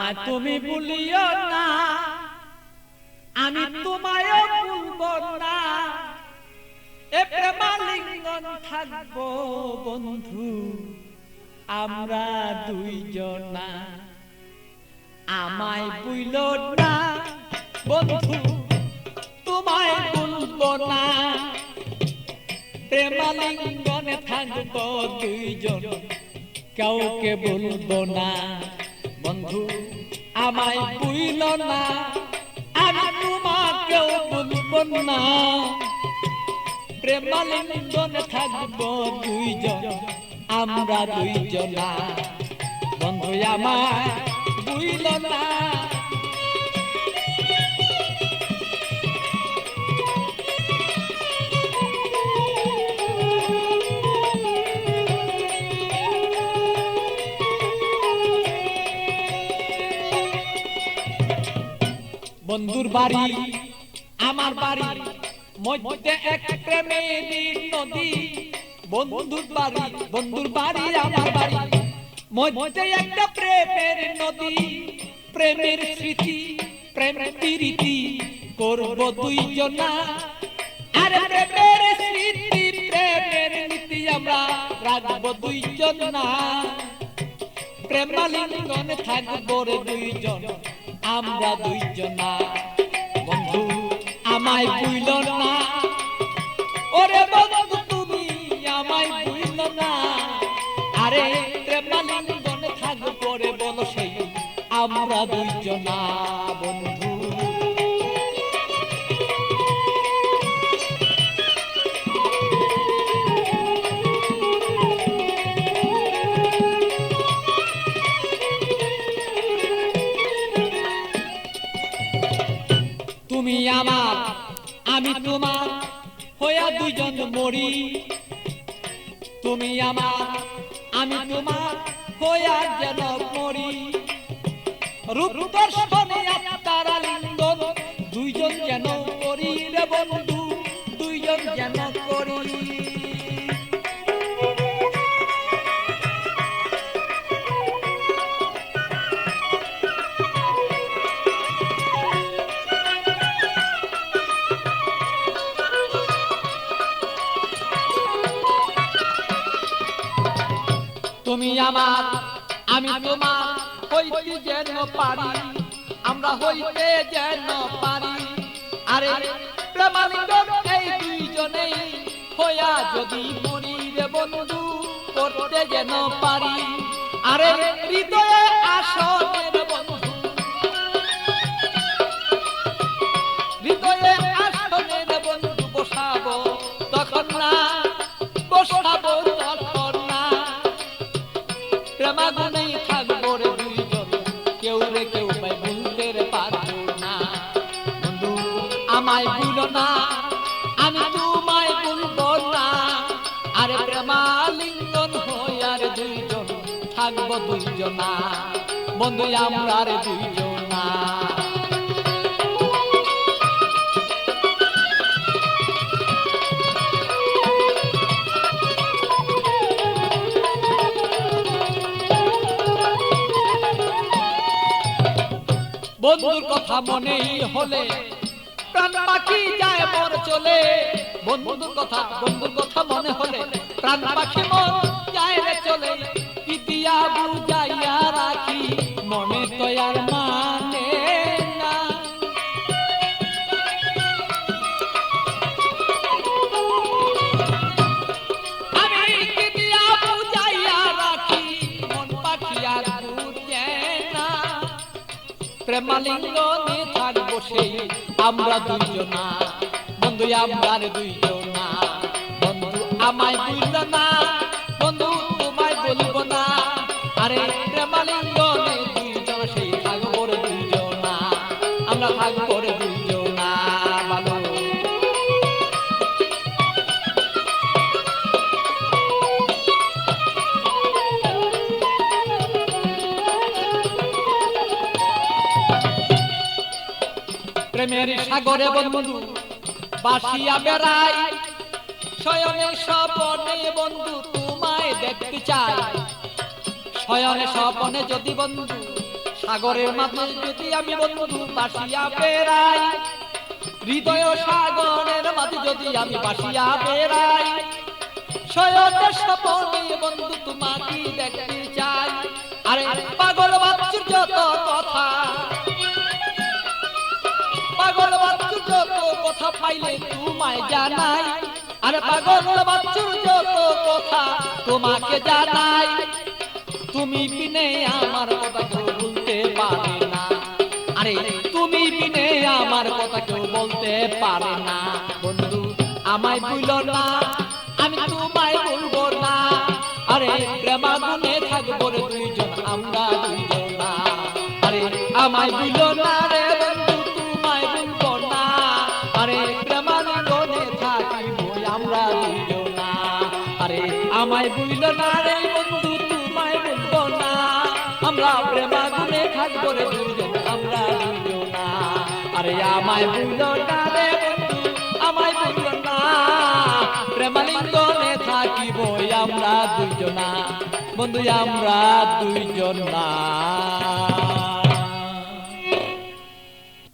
আমায় তুমি ভুলিও না, আমি তোমায় ভুলবো না। এ প্রেমালিঙ্গন থাকবো বন্ধু আমরা দুইজনা। আমায় ভুলো না বন্ধু, তোমায় ভুলবো না। প্রেমালিঙ্গনে থাকবো দুইজন, কাউকে ভুলবো না। বন্ধু আমায় ভুলো না, আমি তোমাকেও ভুলবো না। প্রেমালিঙ্গনে থাকবো দুইজন আমরা দুইজনা। বন্ধু আমায় ভুলো না। বন্ধুর বাড়ি আমার বাড়ি মধ্যে এক প্রেমের নদী। বন্ধুর বাড়ি আমার বাড়ি মধ্যে একটা প্রেমের নদী। প্রেমের স্মৃতি প্রেম প্রীতি করব দুইজনা। আরে প্রেমের স্মৃতি প্রেমের নীতি আমরা রাখবো দুইজনা। প্রেমালিঙ্গনে থাকবো রে দুইজন আমরা দুইজনা। বন্ধু আমায় ভুলো না, ওরে বন্ধু তুমি আমায় ভুলো না। আরে প্রেমালিঙ্গনে থাকবো রে বলো সেই আমরা দুইজনা। বন্ধু তুমি আমার আমি তোমার হইয়া দুইজন মরি। তুমি আমার আমি তোমার হইয়া যেন মরি। রূপ দর্শনে আত্মার লিঙ্গন দুইজন যেন করি রে বন্ধু, দুইজন যেন করি। তুমি আমার আমি তোমার হইতে যেন পারি, আমরা হইতে যেন পারি। আরে প্রেমালিঙ্গন এই দুইজনেই হইয়া যদি মরি রে বন্ধু করতে যেন পারি। আরে হৃদয়ে আসনে রে বন্ধু, হৃদয়ে আসনে রে বন্ধু বসাবো তখন না, বসাবো তখন না। প্রেমাগুনেই থাকবো রে দুইজন, কেউ রে কেউ পাই ভুলতে রে পারবো না। বন্ধু আমায় ভুলো না, আমি তোমায় ভুলবো না। আরে প্রেমালিঙ্গন হইয়া রে দুইজন থাকবো দুইজনা। বন্ধু আমরা রে দুইজনা। বন্ধুর কথা মনেই হলে প্রাণ পাখি যায় মর চলে। বন্ধুর কথা মনে হলে প্রাণ পাখি মর যায় রে চলে। ইতিয়া বুঝাইয়া রাখি মনে তো আর মানে না। আমি ইতিয়া বুঝাইয়া রাখি মন পাখি আর বুঝে না। প্রেমালিঙ্গনে থাকবো সেই আমরা দুইজনা। বন্ধু আমরা দুইজনা। বন্ধু আমায় ভুলো না, বন্ধু তোমায় বলবো না। আরে প্রেমালিঙ্গনে দুইজন সেই থাকবো রে দুইজনা, আমরা থাকবো রে দুইজনা। ভালো প্রেমের সাগরে বন্ধু বাসিয়া বেড়াই। শয়নে স্বপনে বন্ধু তোমায় দেখতে চাই। শয়নে স্বপনে যদি বন্ধু সাগরের মাঝে যদি আমি বন্ধু বাসিয়া বেড়াই, হৃদয় সাগরের মাঝে যদি আমি বাসিয়া বেড়াই, শয়নের স্বপনে বন্ধু তোমাকে দেখতে চাই। আরে পাগল বাচ্চুর যত কথা, পাগল বাচ্চুর যত কথা পাইলে তোমায় জানাই। আরে পাগল বাচ্চুর যত কথা তোমাকে জানাই। তুমি বিনে আমার কথা কেউ বলতে পারে না। আরে তুমি বিনে আমার কথা কেউ বলতে পারে না। বন্ধু আমায় ভুলো না, আমি তোমায় ভুলবো না। আরে প্রেমাগুনে থাকবো রে দুইজন আমরা দুইজনা। আরে আমায় ভুলো না রে বন্ধু তোমায় ভুলবো না। আরে প্রেমাগুনে থাকিব আমরা দুইজনা। আরে আমায় ভুলো না রে বন্ধু তোমায় ভুলবো না। আমরা প্রেমাগুনে থাকবো রে দুইজন আমরা দুইজনা। আরে আমায় ভুলো না রে বন্ধু আমায় ভুলো না। প্রেমালিঙ্গনে থাকিব আমরা দুইজনা, বন্ধু আমরা দুইজনা।